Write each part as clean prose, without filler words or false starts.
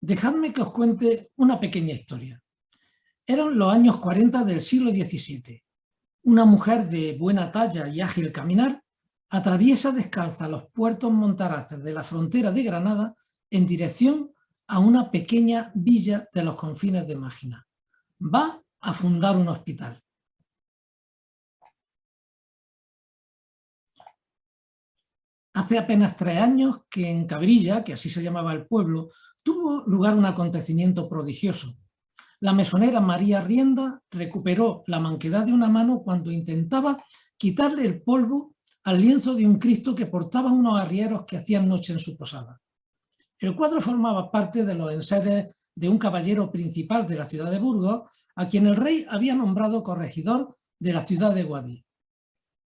Dejadme que os cuente una pequeña historia. Eran los años 40 del siglo XVII. Una mujer de buena talla y ágil caminar atraviesa descalza los puertos montaraces de la frontera de Granada en dirección a una pequeña villa de los confines de Mágina. Va a fundar un hospital. Hace apenas 3 años que en Cabrilla, que así se llamaba el pueblo, tuvo lugar un acontecimiento prodigioso. La mesonera María Rienda recuperó la manquedad de una mano cuando intentaba quitarle el polvo al lienzo de un Cristo que portaban unos arrieros que hacían noche en su posada. El cuadro formaba parte de los enseres de un caballero principal de la ciudad de Burgos, a quien el rey había nombrado corregidor de la ciudad de Guadix.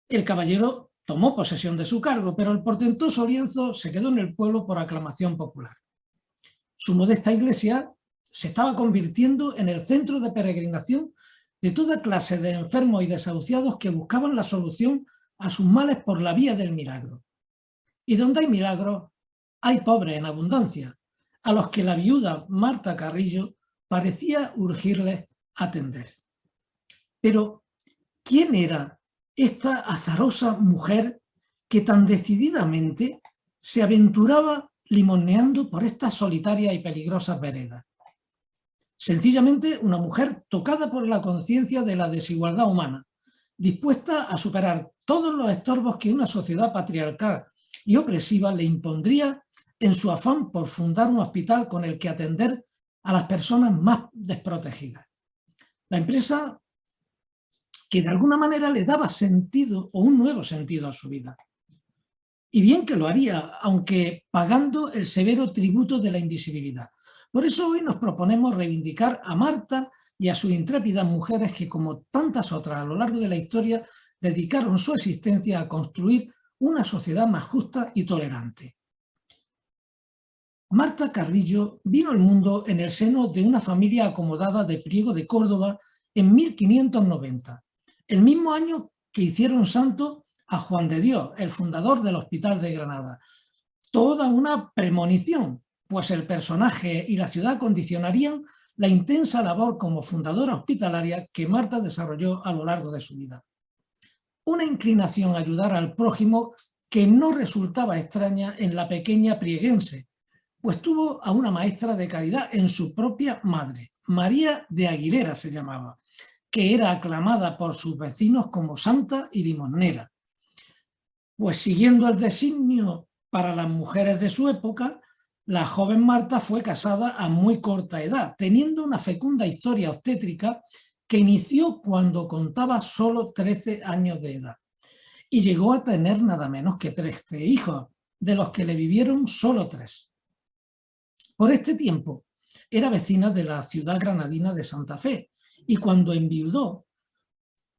El caballero tomó posesión de su cargo, pero el portentoso lienzo se quedó en el pueblo por aclamación popular. Su modesta iglesia se estaba convirtiendo en el centro de peregrinación de toda clase de enfermos y desahuciados que buscaban la solución a sus males por la vía del milagro. Y donde hay milagros, hay pobres en abundancia, a los que la viuda Marta Carrillo parecía urgirles atender. Pero, ¿quién era esta azarosa mujer que tan decididamente se aventuraba limoneando por estas solitarias y peligrosas veredas? Sencillamente una mujer tocada por la conciencia de la desigualdad humana, dispuesta a superar todos los estorbos que una sociedad patriarcal y opresiva le impondría en su afán por fundar un hospital con el que atender a las personas más desprotegidas. La empresa que de alguna manera le daba sentido o un nuevo sentido a su vida. Y bien que lo haría, aunque pagando el severo tributo de la invisibilidad. Por eso hoy nos proponemos reivindicar a Marta y a sus intrépidas mujeres que, como tantas otras a lo largo de la historia, dedicaron su existencia a construir una sociedad más justa y tolerante. Marta Carrillo vino al mundo en el seno de una familia acomodada de Priego de Córdoba en 1590, el mismo año que hicieron santo a Juan de Dios, el fundador del Hospital de Granada. Toda una premonición, pues el personaje y la ciudad condicionarían la intensa labor como fundadora hospitalaria que Marta desarrolló a lo largo de su vida. Una inclinación a ayudar al prójimo que no resultaba extraña en la pequeña prieguense, pues tuvo a una maestra de caridad en su propia madre, María de Aguilera se llamaba, que era aclamada por sus vecinos como santa y limosnera. Pues siguiendo el designio para las mujeres de su época, la joven Marta fue casada a muy corta edad, teniendo una fecunda historia obstétrica que inició cuando contaba solo 13 años de edad y llegó a tener nada menos que 13 hijos, de los que le vivieron solo 3. Por este tiempo era vecina de la ciudad granadina de Santa Fe y cuando enviudó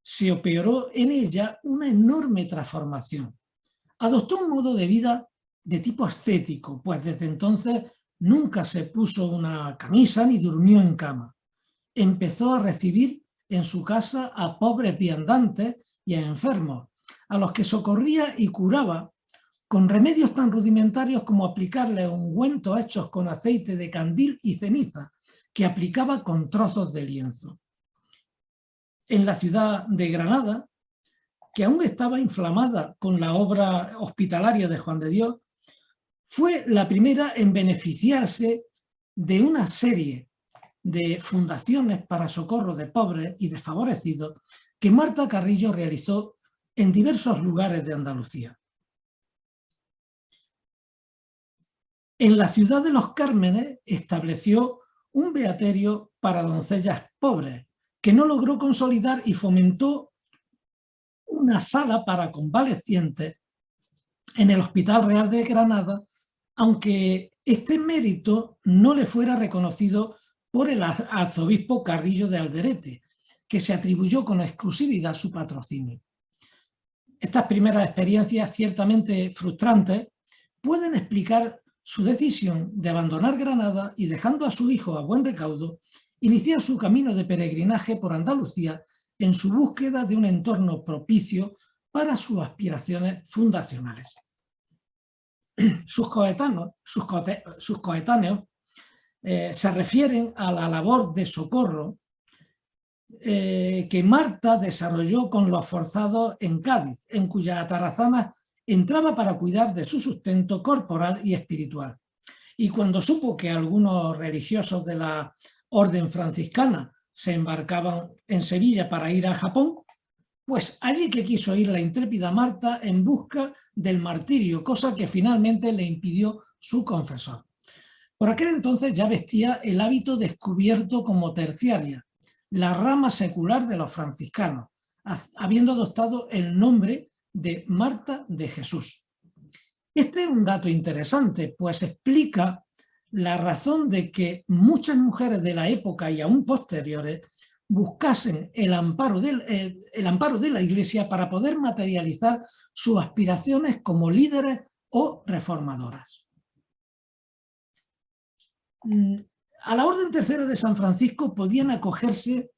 se operó en ella una enorme transformación. Adoptó un modo de vida de tipo ascético, pues desde entonces nunca se puso una camisa ni durmió en cama. Empezó a recibir en su casa a pobres viandantes y a enfermos, a los que socorría y curaba con remedios tan rudimentarios como aplicarle ungüentos hechos con aceite de candil y ceniza, que aplicaba con trozos de lienzo. En la ciudad de Granada, que aún estaba inflamada con la obra hospitalaria de Juan de Dios, fue la primera en beneficiarse de una serie de fundaciones para socorro de pobres y desfavorecidos que Marta Carrillo realizó en diversos lugares de Andalucía. En la ciudad de Los Cármenes estableció un beaterio para doncellas pobres, que no logró consolidar y fomentó una sala para convalecientes en el Hospital Real de Granada, aunque este mérito no le fuera reconocido por el arzobispo Carrillo de Alderete, que se atribuyó con exclusividad su patrocinio. Estas primeras experiencias, ciertamente frustrantes, pueden explicar su decisión de abandonar Granada y, dejando a su hijo a buen recaudo, iniciar su camino de peregrinaje por Andalucía en su búsqueda de un entorno propicio para sus aspiraciones fundacionales. Sus coetáneos se refieren a la labor de socorro que Marta desarrolló con los forzados en Cádiz, en cuya atarazana entraba para cuidar de su sustento corporal y espiritual. Y cuando supo que algunos religiosos de la orden franciscana se embarcaban en Sevilla para ir a Japón, pues allí que quiso ir la intrépida Marta en busca del martirio, cosa que finalmente le impidió su confesor. Por aquel entonces ya vestía el hábito descubierto como terciaria, la rama secular de los franciscanos, habiendo adoptado el nombre de Marta de Jesús. Este es un dato interesante, pues explica la razón de que muchas mujeres de la época y aún posteriores buscasen el amparo de la Iglesia para poder materializar sus aspiraciones como líderes o reformadoras. A la Orden Tercera de San Francisco podían acogerse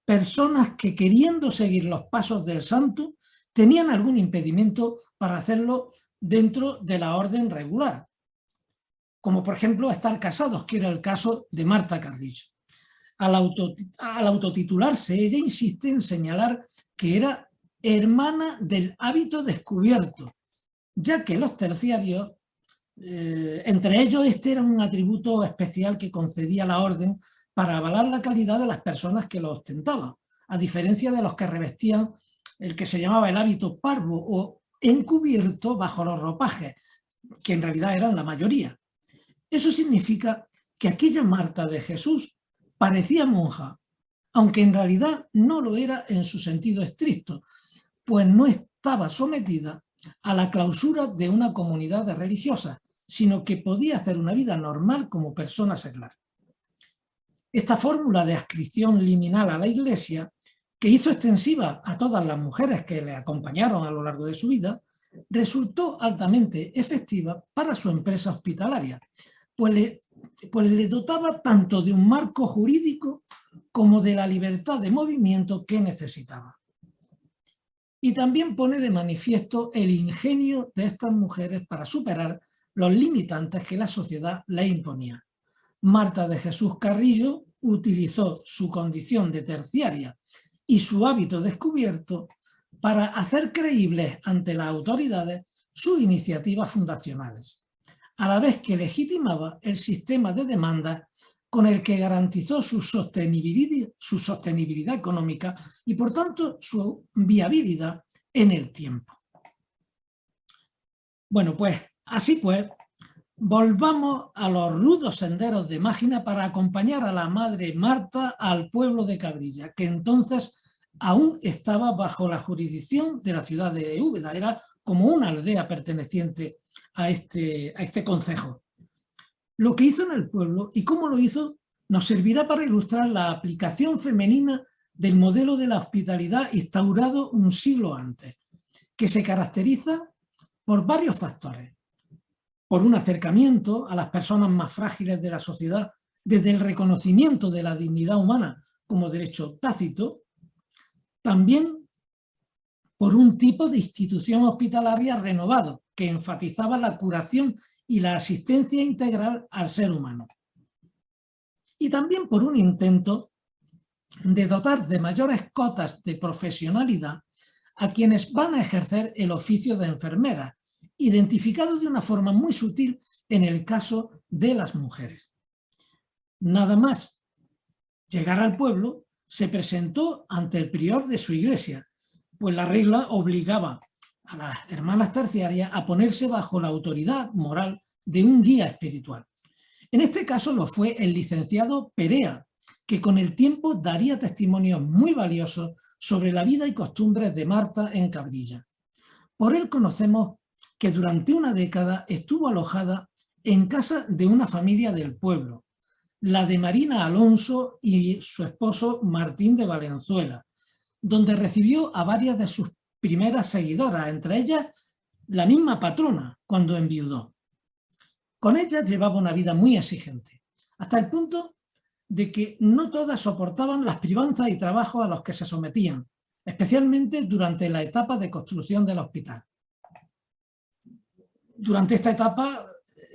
personas que, queriendo seguir los pasos del santo, tenían algún impedimento para hacerlo dentro de la orden regular, como por ejemplo estar casados, que era el caso de Marta Carrillo. Al autotitularse, ella insiste en señalar que era hermana del hábito descubierto, ya que los terciarios, entre ellos este era un atributo especial que concedía la orden para avalar la calidad de las personas que lo ostentaban, a diferencia de los que revestían el que se llamaba el hábito parvo o encubierto bajo los ropajes, que en realidad eran la mayoría. Eso significa que aquella Marta de Jesús parecía monja, aunque en realidad no lo era en su sentido estricto, pues no estaba sometida a la clausura de una comunidad de religiosas, sino que podía hacer una vida normal como persona seglar. Esta fórmula de adscripción liminal a la Iglesia, que hizo extensiva a todas las mujeres que le acompañaron a lo largo de su vida, resultó altamente efectiva para su empresa hospitalaria, pues le dotaba tanto de un marco jurídico como de la libertad de movimiento que necesitaba. Y también pone de manifiesto el ingenio de estas mujeres para superar los limitantes que la sociedad le imponía. Marta de Jesús Carrillo utilizó su condición de terciaria y su hábito descubierto para hacer creíbles ante las autoridades sus iniciativas fundacionales, a la vez que legitimaba el sistema de demandas con el que garantizó su sostenibilidad económica y, por tanto, su viabilidad en el tiempo. Bueno, pues, así pues, volvamos a los rudos senderos de Mágina para acompañar a la madre Marta al pueblo de Cabrilla, que entonces aún estaba bajo la jurisdicción de la ciudad de Úbeda, era como una aldea perteneciente a este concejo. Lo que hizo en el pueblo y cómo lo hizo nos servirá para ilustrar la aplicación femenina del modelo de la hospitalidad instaurado un siglo antes, que se caracteriza por varios factores. Por un acercamiento a las personas más frágiles de la sociedad desde el reconocimiento de la dignidad humana como derecho tácito, también por un tipo de institución hospitalaria renovado que enfatizaba la curación y la asistencia integral al ser humano. Y también por un intento de dotar de mayores cotas de profesionalidad a quienes van a ejercer el oficio de enfermera, identificado de una forma muy sutil en el caso de las mujeres. Nada más llegar al pueblo, se presentó ante el prior de su iglesia, pues la regla obligaba a las hermanas terciarias a ponerse bajo la autoridad moral de un guía espiritual. En este caso lo fue el licenciado Perea, que con el tiempo daría testimonios muy valiosos sobre la vida y costumbres de Marta en Cabrilla. Por él conocemos que durante una década estuvo alojada en casa de una familia del pueblo, la de Marina Alonso y su esposo Martín de Valenzuela, donde recibió a varias de sus primeras seguidoras, entre ellas la misma patrona cuando enviudó. Con ellas llevaba una vida muy exigente, hasta el punto de que no todas soportaban las privanzas y trabajos a los que se sometían, especialmente durante la etapa de construcción del hospital. Durante esta etapa,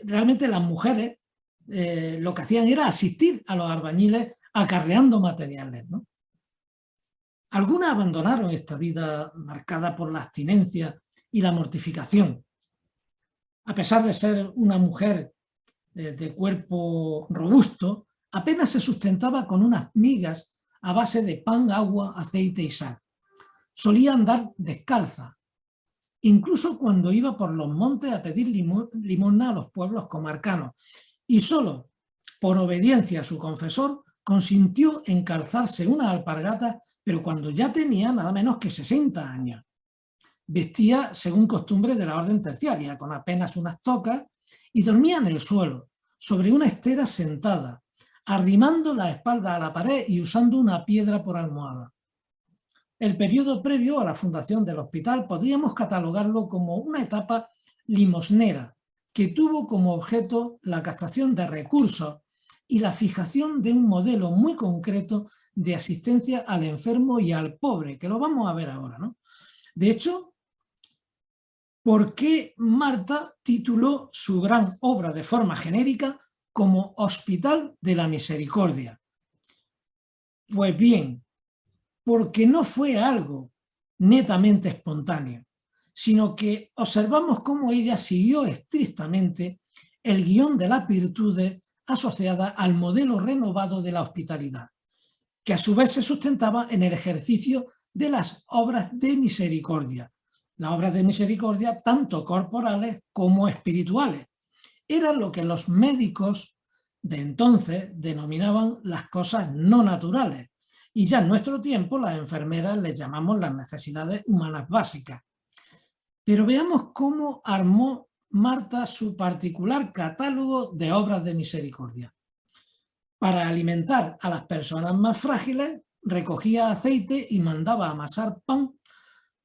realmente las mujeres lo que hacían era asistir a los albañiles acarreando materiales, ¿no? Algunas abandonaron esta vida marcada por la abstinencia y la mortificación. A pesar de ser una mujer de cuerpo robusto, apenas se sustentaba con unas migas a base de pan, agua, aceite y sal. Solía andar descalza, incluso cuando iba por los montes a pedir limosna a los pueblos comarcanos, y solo por obediencia a su confesor consintió en calzarse unas alpargatas, pero cuando ya tenía nada menos que 60 años. Vestía según costumbre de la orden terciaria, con apenas unas tocas, y dormía en el suelo, sobre una estera sentada, arrimando la espalda a la pared y usando una piedra por almohada. El periodo previo a la fundación del hospital podríamos catalogarlo como una etapa limosnera, que tuvo como objeto la captación de recursos y la fijación de un modelo muy concreto de asistencia al enfermo y al pobre, que lo vamos a ver ahora, ¿no? De hecho, ¿por qué Marta tituló su gran obra de forma genérica como Hospital de la Misericordia? Pues bien, porque no fue algo netamente espontáneo, sino que observamos cómo ella siguió estrictamente el guión de las virtudes asociadas al modelo renovado de la hospitalidad, que a su vez se sustentaba en el ejercicio de las obras de misericordia. Las obras de misericordia, tanto corporales como espirituales, eran lo que los médicos de entonces denominaban las cosas no naturales, y ya en nuestro tiempo las enfermeras les llamamos las necesidades humanas básicas. Pero veamos cómo armó Marta su particular catálogo de obras de misericordia. Para alimentar a las personas más frágiles, recogía aceite y mandaba amasar pan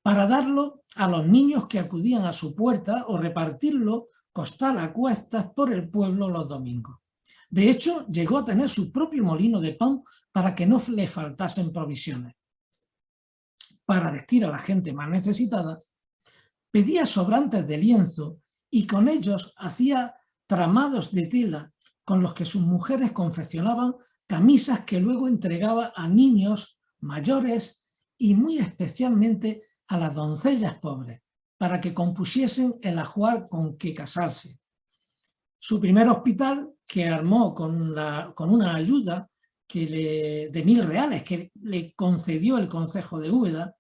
para darlo a los niños que acudían a su puerta o repartirlo costal a cuestas por el pueblo los domingos. De hecho, llegó a tener su propio molino de pan para que no le faltasen provisiones. Para vestir a la gente más necesitada, pedía sobrantes de lienzo y con ellos hacía tramados de tela con los que sus mujeres confeccionaban camisas que luego entregaba a niños mayores y muy especialmente a las doncellas pobres, para que compusiesen el ajuar con que casarse. Su primer hospital, que armó con una ayuda de 1.000 reales que le concedió el Concejo de Úbeda,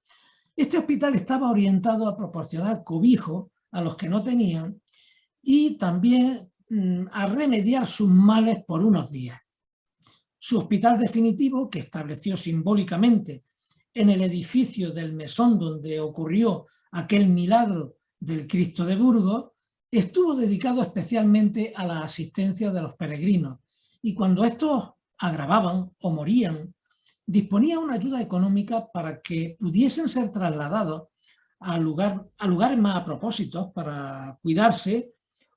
este hospital estaba orientado a proporcionar cobijo a los que no tenían y también a remediar sus males por unos días. Su hospital definitivo, que estableció simbólicamente en el edificio del mesón donde ocurrió aquel milagro del Cristo de Burgos, estuvo dedicado especialmente a la asistencia de los peregrinos, y cuando estos agravaban o morían, disponía una ayuda económica para que pudiesen ser trasladados a lugares más a propósito para cuidarse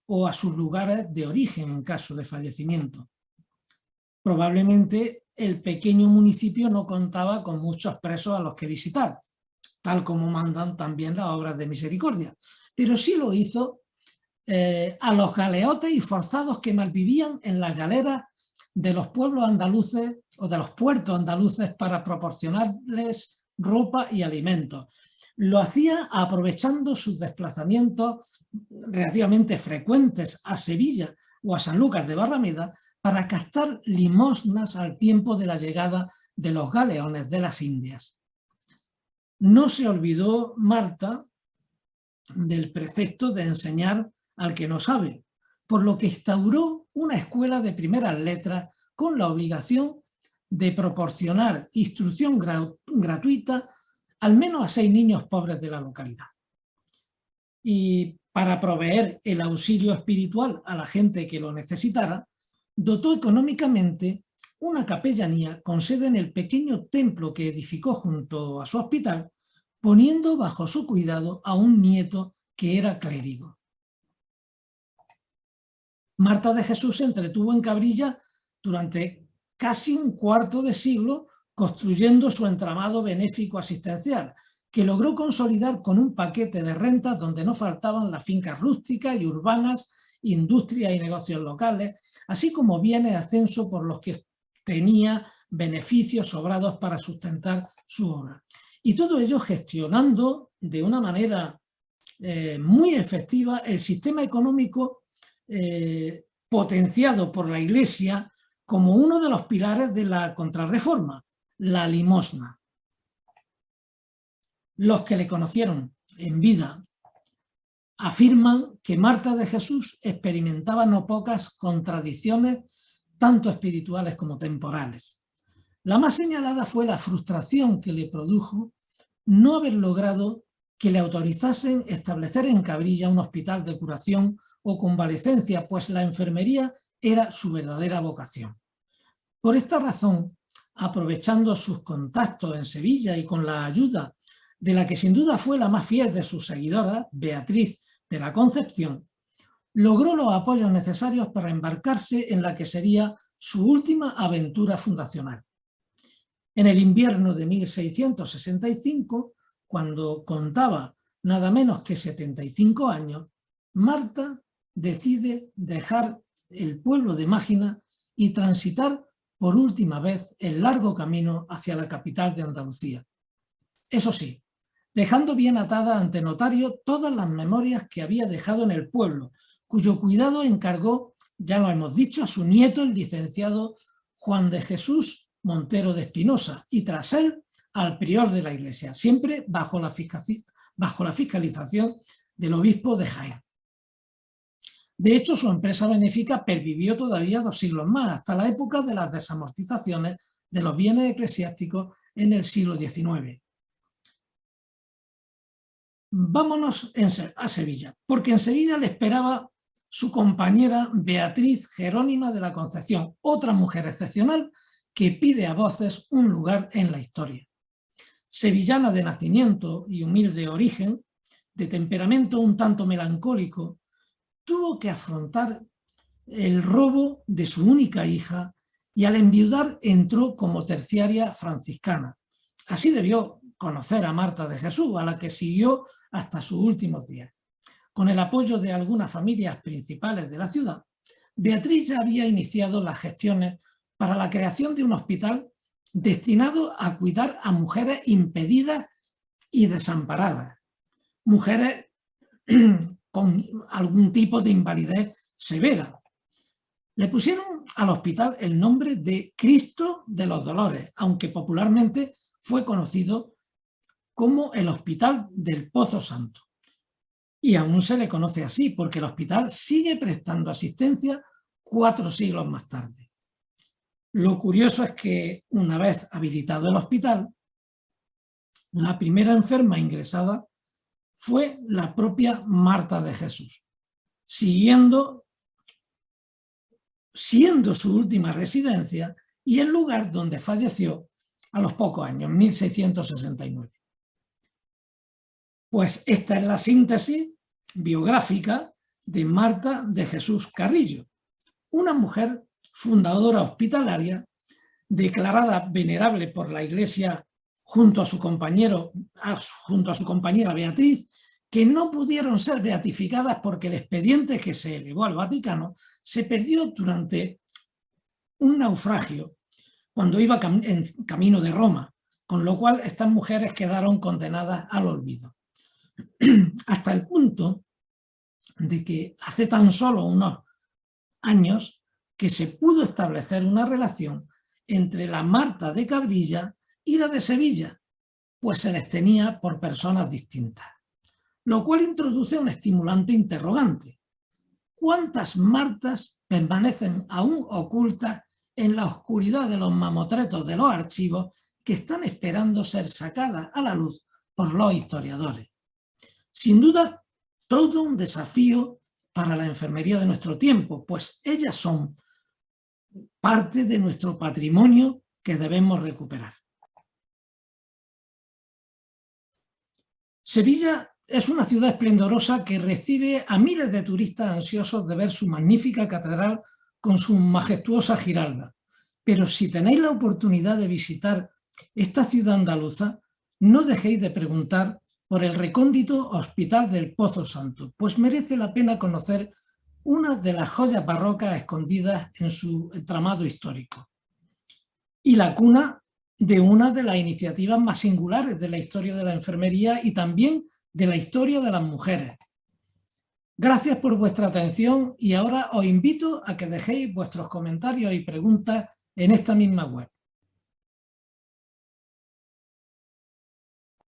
o a sus lugares de origen en caso de fallecimiento. Probablemente el pequeño municipio no contaba con muchos presos a los que visitar, tal como mandan también las obras de misericordia, pero sí lo hizo a los galeotes y forzados que malvivían en las galeras de los pueblos andaluces o de los puertos andaluces para proporcionarles ropa y alimentos. Lo hacía aprovechando sus desplazamientos relativamente frecuentes a Sevilla o a Sanlúcar de Barrameda para captar limosnas al tiempo de la llegada de los galeones de las Indias. No se olvidó Marta del precepto de enseñar al que no sabe, por lo que instauró una escuela de primeras letras con la obligación de proporcionar instrucción gratuita al menos a 6 niños pobres de la localidad. Y para proveer el auxilio espiritual a la gente que lo necesitara, dotó económicamente una capellanía con sede en el pequeño templo que edificó junto a su hospital, poniendo bajo su cuidado a un nieto que era clérigo. Marta de Jesús se entretuvo en Cabrilla durante casi un cuarto de siglo construyendo su entramado benéfico asistencial, que logró consolidar con un paquete de rentas donde no faltaban las fincas rústicas y urbanas, industrias y negocios locales, así como bienes de ascenso por los que tenía beneficios sobrados para sustentar su obra. Y todo ello gestionando de una manera muy efectiva el sistema económico potenciado por la Iglesia como uno de los pilares de la Contrarreforma, la limosna. Los que le conocieron en vida afirman que Marta de Jesús experimentaba no pocas contradicciones, tanto espirituales como temporales. La más señalada fue la frustración que le produjo no haber logrado que le autorizasen establecer en Cabrilla un hospital de curación o convalecencia, pues la enfermería era su verdadera vocación. Por esta razón, aprovechando sus contactos en Sevilla y con la ayuda de la que sin duda fue la más fiel de sus seguidoras, Beatriz de la Concepción, logró los apoyos necesarios para embarcarse en la que sería su última aventura fundacional. En el invierno de 1665, cuando contaba nada menos que 75 años, Marta decide dejar el pueblo de Mágina y transitar por última vez el largo camino hacia la capital de Andalucía. Eso sí, dejando bien atada ante notario todas las memorias que había dejado en el pueblo, cuyo cuidado encargó, ya lo hemos dicho, a su nieto, el licenciado Juan de Jesús Montero de Espinosa, y tras él al prior de la Iglesia, siempre bajo la fiscalización del obispo de Jaén. De hecho, su empresa benéfica pervivió todavía 2 siglos más, hasta la época de las desamortizaciones de los bienes eclesiásticos en el siglo XIX. Vámonos a Sevilla, porque en Sevilla le esperaba su compañera Beatriz Jerónima de la Concepción, otra mujer excepcional que pide a voces un lugar en la historia. Sevillana de nacimiento y humilde origen, de temperamento un tanto melancólico, tuvo que afrontar el robo de su única hija y al enviudar entró como terciaria franciscana. Así debió conocer a Marta de Jesús, a la que siguió hasta sus últimos días. Con el apoyo de algunas familias principales de la ciudad, Beatriz ya había iniciado las gestiones para la creación de un hospital destinado a cuidar a mujeres impedidas y desamparadas, mujeres con algún tipo de invalidez severa. Le pusieron al hospital el nombre de Cristo de los Dolores, aunque popularmente fue conocido como el Hospital del Pozo Santo. Y aún se le conoce así porque el hospital sigue prestando asistencia 4 siglos más tarde. Lo curioso es que una vez habilitado el hospital, la primera enferma ingresada fue la propia Marta de Jesús, siendo su última residencia y el lugar donde falleció a los pocos años, en 1669. Pues esta es la síntesis biográfica de Marta de Jesús Carrillo, una mujer fundadora hospitalaria, declarada venerable por la Iglesia junto a su compañera Beatriz, que no pudieron ser beatificadas porque el expediente que se elevó al Vaticano se perdió durante un naufragio cuando iba en camino de Roma, con lo cual estas mujeres quedaron condenadas al olvido. Hasta el punto de que hace tan solo unos años que se pudo establecer una relación entre la Marta de Cabrilla y la de Sevilla, pues se les tenía por personas distintas. Lo cual introduce un estimulante interrogante. ¿Cuántas Martas permanecen aún ocultas en la oscuridad de los mamotretos de los archivos que están esperando ser sacadas a la luz por los historiadores? Sin duda, todo un desafío para la enfermería de nuestro tiempo, pues ellas son parte de nuestro patrimonio que debemos recuperar. Sevilla es una ciudad esplendorosa que recibe a miles de turistas ansiosos de ver su magnífica catedral con su majestuosa Giralda. Pero si tenéis la oportunidad de visitar esta ciudad andaluza, no dejéis de preguntar por el recóndito Hospital del Pozo Santo, pues merece la pena conocer una de las joyas barrocas escondidas en su entramado histórico y la cuna de una de las iniciativas más singulares de la historia de la enfermería y también de la historia de las mujeres. Gracias por vuestra atención y ahora os invito a que dejéis vuestros comentarios y preguntas en esta misma web.